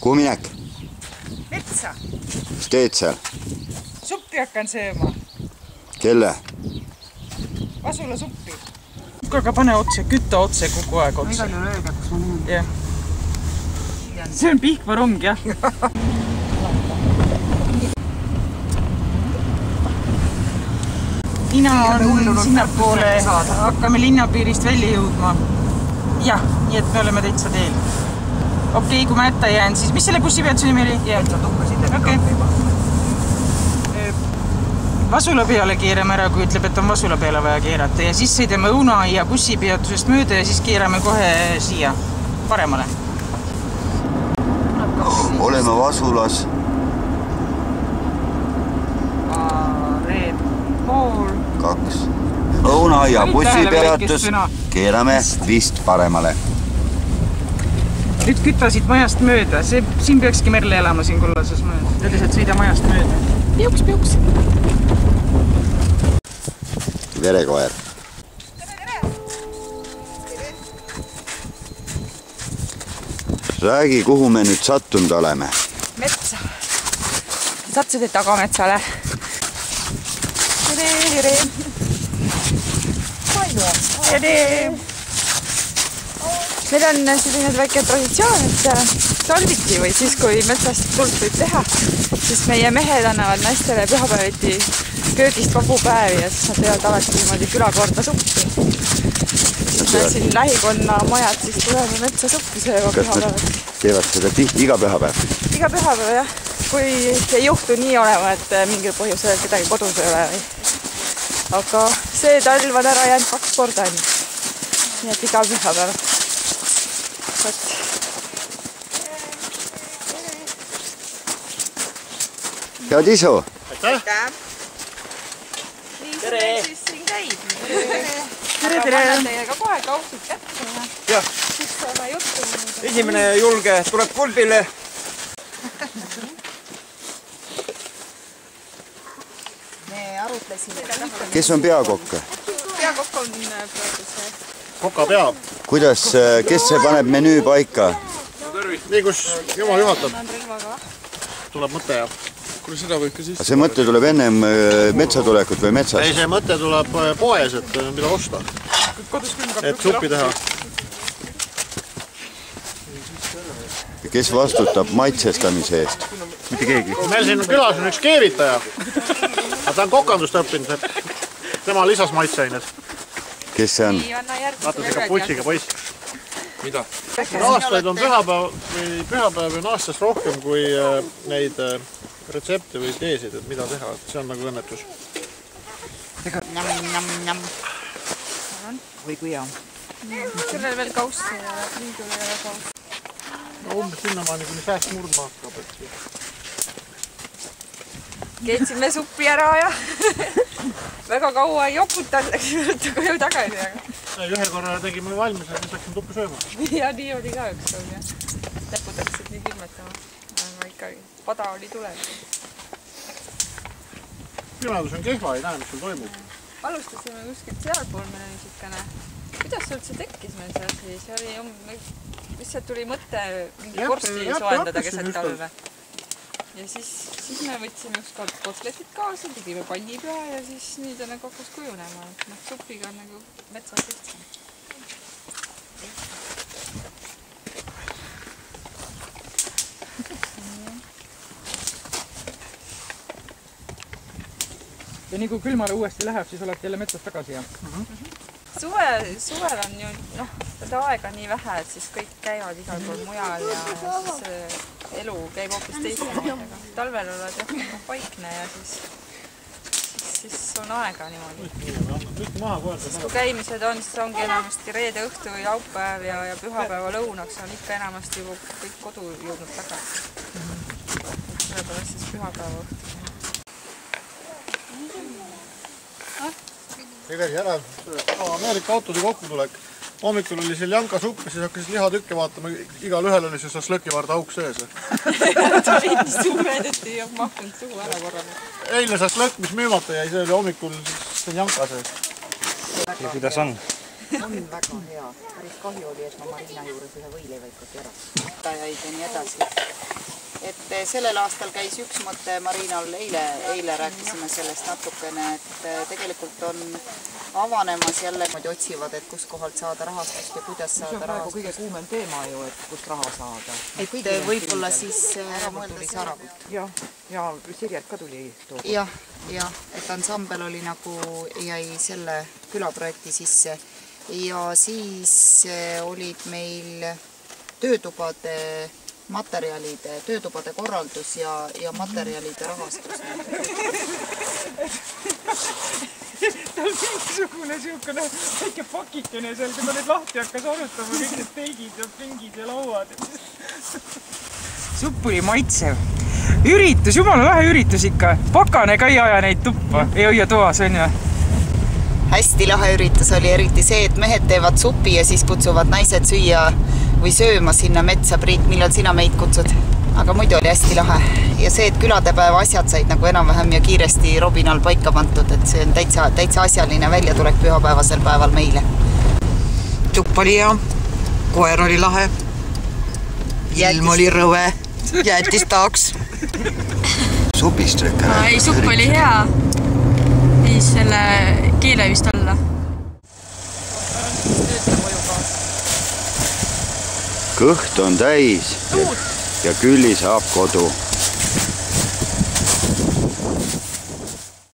Kuhu minek? Metsa. Mis teed seal? Suppi hakkan sööma. Kelle? Vasula suppi. Aga pane otse, kütta otse kogu aeg otse. Igal juhul öelda, kus ma näen. Jah. See on Pihkva rong, jah. Ina on sinnapoole, hakkame linnapiirist välja jõudma. Jah, nii et me oleme täitsa teel. Okei, kui ma ette jään, siis mis selle bussipeatuse nimi oli? Sa tukkasid ja Vasula peale keerame ära, kui ütleb, et on Vasula peale vaja keerata ja siis sõidame Õunaaia bussipeatusest mööda ja siis keerame kohe siia paremale. Oleme Vasulas. Reed pool. 2. Õunaaia bussipeatus. Keerame vist paremale. Nüüd kütasid majast mööda. Siin peakski Merle elama siin kullases mööda. Ütles, et sõida majast mööda. Piuks. Verekoer. Räägi, kuhu me nüüd sattunud oleme? Metsa. Sattusid tagametsale. Meil on selline väike traditsioon, et talviti või siis, kui metsast tuld võib teha, siis meie mehed annavad naistele pühapäeviti köögist vabupäevi ja siis nad teevad alati niimoodi külakorda suppi. Siis me siin lähikonna majad siis tuleme metsa suppi sööma pühapäevati. Teevad seda tihti iga pühapäev? Iga pühapäev, jah. Kui ei juhtu nii olema, et mingil põhjusel kedagi kodus ei ole. Aga see talv on ära jäänud 2 korda ainult. Nii et iga pühapäev. Head isu! Aitäh! Nii see meil siis siin käib. Tere! Panen teiega kohe kauksid kätte. Jah. Siis saame juttu. Esimene julge tuleb kuldile. Me arutlesime. Kes on peakokk? Peakokk on praegu see. Koka pea. Kuidas, kes see paneb menüü paika? Nii, kus jumal juhatab, On relvaga. tuleb mõte ja. Kuule, seda võib ka siis... See mõte tuleb ennem metsatulekut või metsast? Ei, see mõte tuleb poes, et mida osta. Et suppi teha. Kes vastutab maitsestamise eest? Mitte keegi. Meil siin külas on üks keevitaja. Ta on kokandust õppinud, et tema lisas maitseained. Kes see on? Vaata see kaputsiga poiss. Mida? Aastaid on pühapäev on aastas rohkem kui neid retsepte või ideesid, et mida teha. See on nagu õnnetus. Nam. Või kui hea. Sellel veel kaussi ja liidul ei ole kaussi. No umbes sinnamaani, kuni sääst murdma hakkab. Keetsime suppi ära ja väga kaua ei joputanud, läksime koju tagasi. Ühe korra tegime valmis, et läksime tuppi sööma. Ja nii oli ka üks kord, jah. Näpud hakkasid nii külmetama. Aga ikkagi, pada oli tulev. Pimedus on kehva, ei näe, mis sul toimub. Alustasime kuskilt sealpool, meil oli siukene... Kuidas see üldse tekkis meil see asi? See oli lihtsalt tuli mõte mingi korsti soendada keset talve. Ja siis me võtsime ükskord kotletid kaasa, tegime pannipea ja siis nüüd on nagu hakkas kujunema. Supiga on nagu metsas lihtsam. Ja nii kui külmale uuesti läheb, siis olete jälle metsas tagasi, jah? Suvel on ju, seda aega nii vähe, et siis kõik käivad igal pool mujal ja siis elu käib hoopis teistmoodi. Talvel oled jah paikne ja siis on aega niimoodi. Siis kui käimised on, siis ongi enamasti reede õhtu või laupäev ja pühapäeva lõunaks on ikka enamasti juba kõik kodu jõudnud tagasi. Sellepärast siis pühapäeva õhtu. Tegeli ära Ameerika autode kokkutulek. Hommikul oli seal jankasupp ja siis hakkasid lihatükke vaatama. Igal ühel oli see slõkivarda auk sees. Ta pidi suured, et ei ole mahkunud suhu ära korrale. Eile see slõkk, mis müümata jäi, see oli hommikul see janka sees. Ja kuidas on? On väga hea. Päris kahju oli, et ma Marina juures ühe võileiva ikkagi ära. Ta jäid ja nii edasi. et sellel aastal käis üks mõte Marinal, eile rääkisime sellest natukene, et tegelikult on avanemas jälle, otsivad, et kus kohalt saada rahastust ja kuidas saada rahastust. Kõige kuumem teema ju, et kust raha saada. Et võib-olla siis mõelda Saarapult. Ja Sirjalt ka tuli too. Jah, et ansambel oli nagu, jäi selle külaprojekti sisse ja siis olid meil töötubade materjalide, töötubade korraldus ja materjalide rahastus. Tal mingisugune siukene väike pakikene seal, kui ta nüüd lahti hakkas arutama, kõik need teigid ja pingid ja lauad. Supp oli maitsev. Üritus, jumala vähe üritus ikka. Pakane ka ei aja neid tuppa, ei hoia toas, on ju? Hästi lahe üritus oli eriti see, et mehed teevad supi ja siis kutsuvad naised süüa või sööma sinna metsa. Priit, millal sina meid kutsud? Aga muidu oli hästi lahe. Ja see, et küladepäeva asjad said nagu enam-vähem ja kiiresti Robinal paika pantud, et see on täitsa asjaline väljatulek pühapäevasel päeval meile. Tupp oli hea, koer oli lahe, ilm oli rõve, jäätis tahaks. Supist rekka. Ei, supp oli hea. Viis selle keele vist alla. Kõht on täis ja külli saab kodu.